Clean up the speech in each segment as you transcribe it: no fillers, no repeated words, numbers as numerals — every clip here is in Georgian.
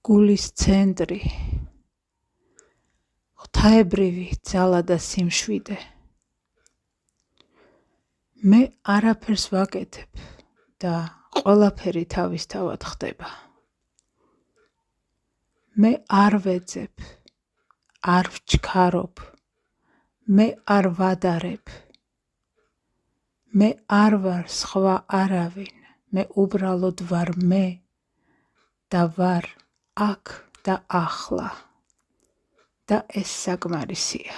გულის ცენტრი, ღვთაებრივი ძალა და სიმშვიდე. მე არაფერს ვაკეთებ და ყველაფერი თავისთავად ხდება. მე არ ვეძებ, არ ვჩქარობ, მე არ ვადარებ. მე არ ვარ სხვა არავინ, მე უბრალოდ ვარ მე და ვარ აქ და ახლა. და ეს საკმარისია.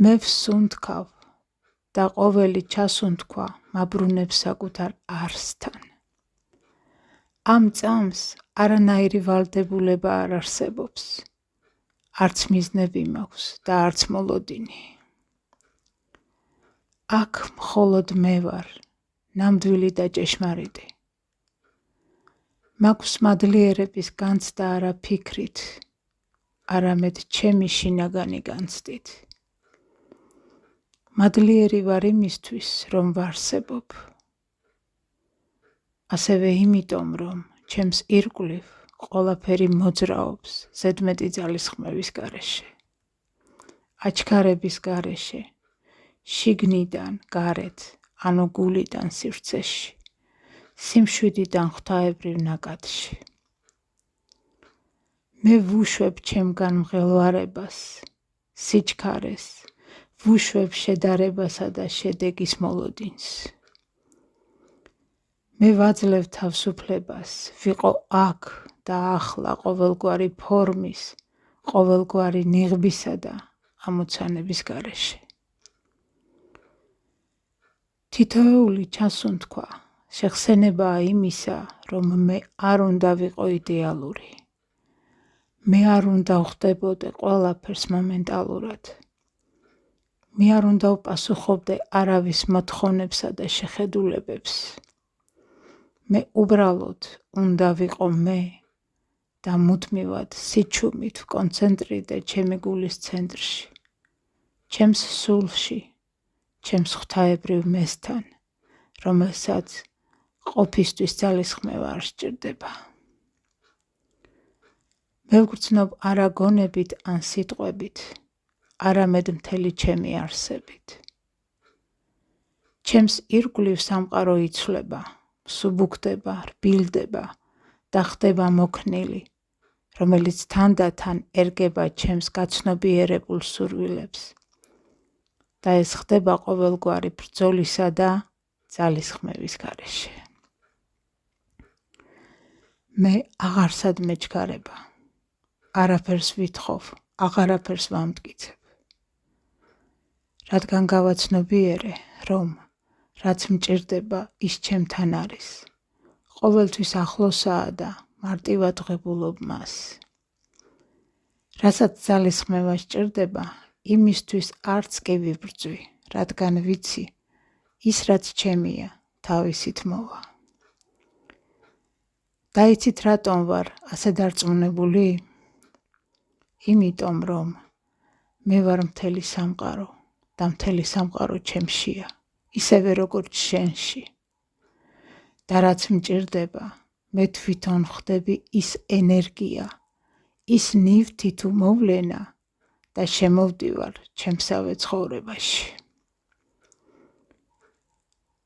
მე ვსუნთქავ და ყოველი ჩასუნთქვა მაბრუნებს საკუთარ არსთან. ამ წამს არანაირი ვალდებულება არ არსებობს. არც მიზნები მაქვს და არც მოლოდინი. აქ მხოლოდ მე ვარ, ნამდვილი და ჭეშმარიტი. მაქვს მადლიერების განცდა არა ფიქრით, არამედ ჩემი შინაგანი განცდით. მადლიერი ვარ იმისთვის, რომ ვარსებობ. ასევე იმიტომ, რომ ჩემს ირგვლივ ყველაფერი მოძრაობს ზედმეტი ძალისხმევის გარეშე. აჩქარების გარეშე, შიგნიდან გარეთ, ანუ გულიდან სივრცეში, სიმშვიდიდან ღვთაებრივ ნაკადში. მე ვუშვებ ჩემგან მღელვარებას, სიჩქარეს, ვუშვებ შედარებასა და შედეგის მოლოდინს. მე ვაძლევ თავისუფლებას, ვიყო აქ და ახლა ყოველგვარი ფორმის, ყოველგვარი ნიღბისა და ამოცანების გარეშე. თითოეული ჩასუნთქვა შეხსენებაა იმისა, რომ მე არ უნდა ვიყო იდეალური. მე არ უნდა ვხდებოდე ყველაფერს მომენტალურად. მე არ უნდა ვპასუხობდე არავის მოთხოვნებსა და შეხედულებებს. მე უბრალოდ უნდა ვიყო მე და მუდმივად სიჩუმით ვკონცენტრირდე ჩემი გულის ცენტრში, ჩემს სულში, ჩემს ღვთაებრივ მესთან, რომელსაც ყოფისთვის ძალისხმევა არ სჭირდება. მე ვგრძნობ არა გონებით ან სიტყვებით, არამედ მთელი ჩემი არსებით. ჩემს ირგვლივ სამყარო იცვლება, მსუბუქდება, რბილდება და ხდება მოქნილი, რომელიც თანდათან ერგება ჩემს გაცნობიერებულ სურვილებს. და ეს ხდება ყოველგვარი ბრძოლისა და ძალისხმევის გარეშე. მე აღარსად მეჩქარება, არაფერს ვითხოვ, აღარაფერს ვამტკიცებ. რადგან გავაცნობიერე, რომ რაც მჭირდება, ის ჩემთან არის. ყოველთვის ახლოსაა და მარტივად ვღებულობ მას. რასაც ძალისხმევა სჭირდება, იმისთვის არც კი ვიბრძვი, რადგან ვიცი, ის რაც ჩემია, თავისით მოვა. დაიცით რატომ ვარ ასე დარწმუნებული? იმიტომ, რომ მე ვარ მთელი სამყარო და მთელი სამყარო ჩემშია, ისევე როგორც შენში. და რაც მჭირდება, მე თვითონ ხდები ის ენერგია, ის ნივთი თუ მოვლენა და შემოვდივარ ჩემსავე ცხოვრებაში.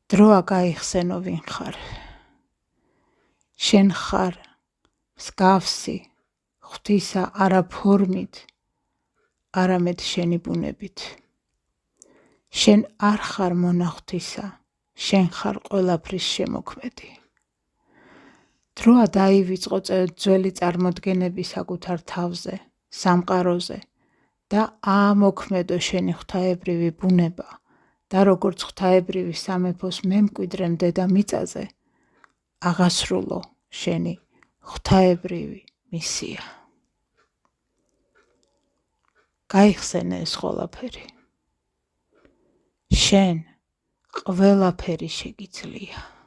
დროა გაიხსენო ვინ ხარ. შენ ხარ მსგავსი ღვთისა არა ფორმით, არამედ შენი ბუნებით. შენ არ ხარ მონაღვთისა, შენ ხარ ყველაფრის შემოქმედი. დროა დაივიწყო ძველი წარმოდგენები საკუთარ თავზე, სამყაროზე და აამოქმედო შენი ღვთაებრივი ბუნება და როგორც ღვთაებრივი სამეფოს მემკვიდრემ დედამიწაზე, აღასრულო შენი ღვთაებრივი მისია. გაიხსენე ეს ყველაფერი. შენ ყველაფერი შეგიძლია.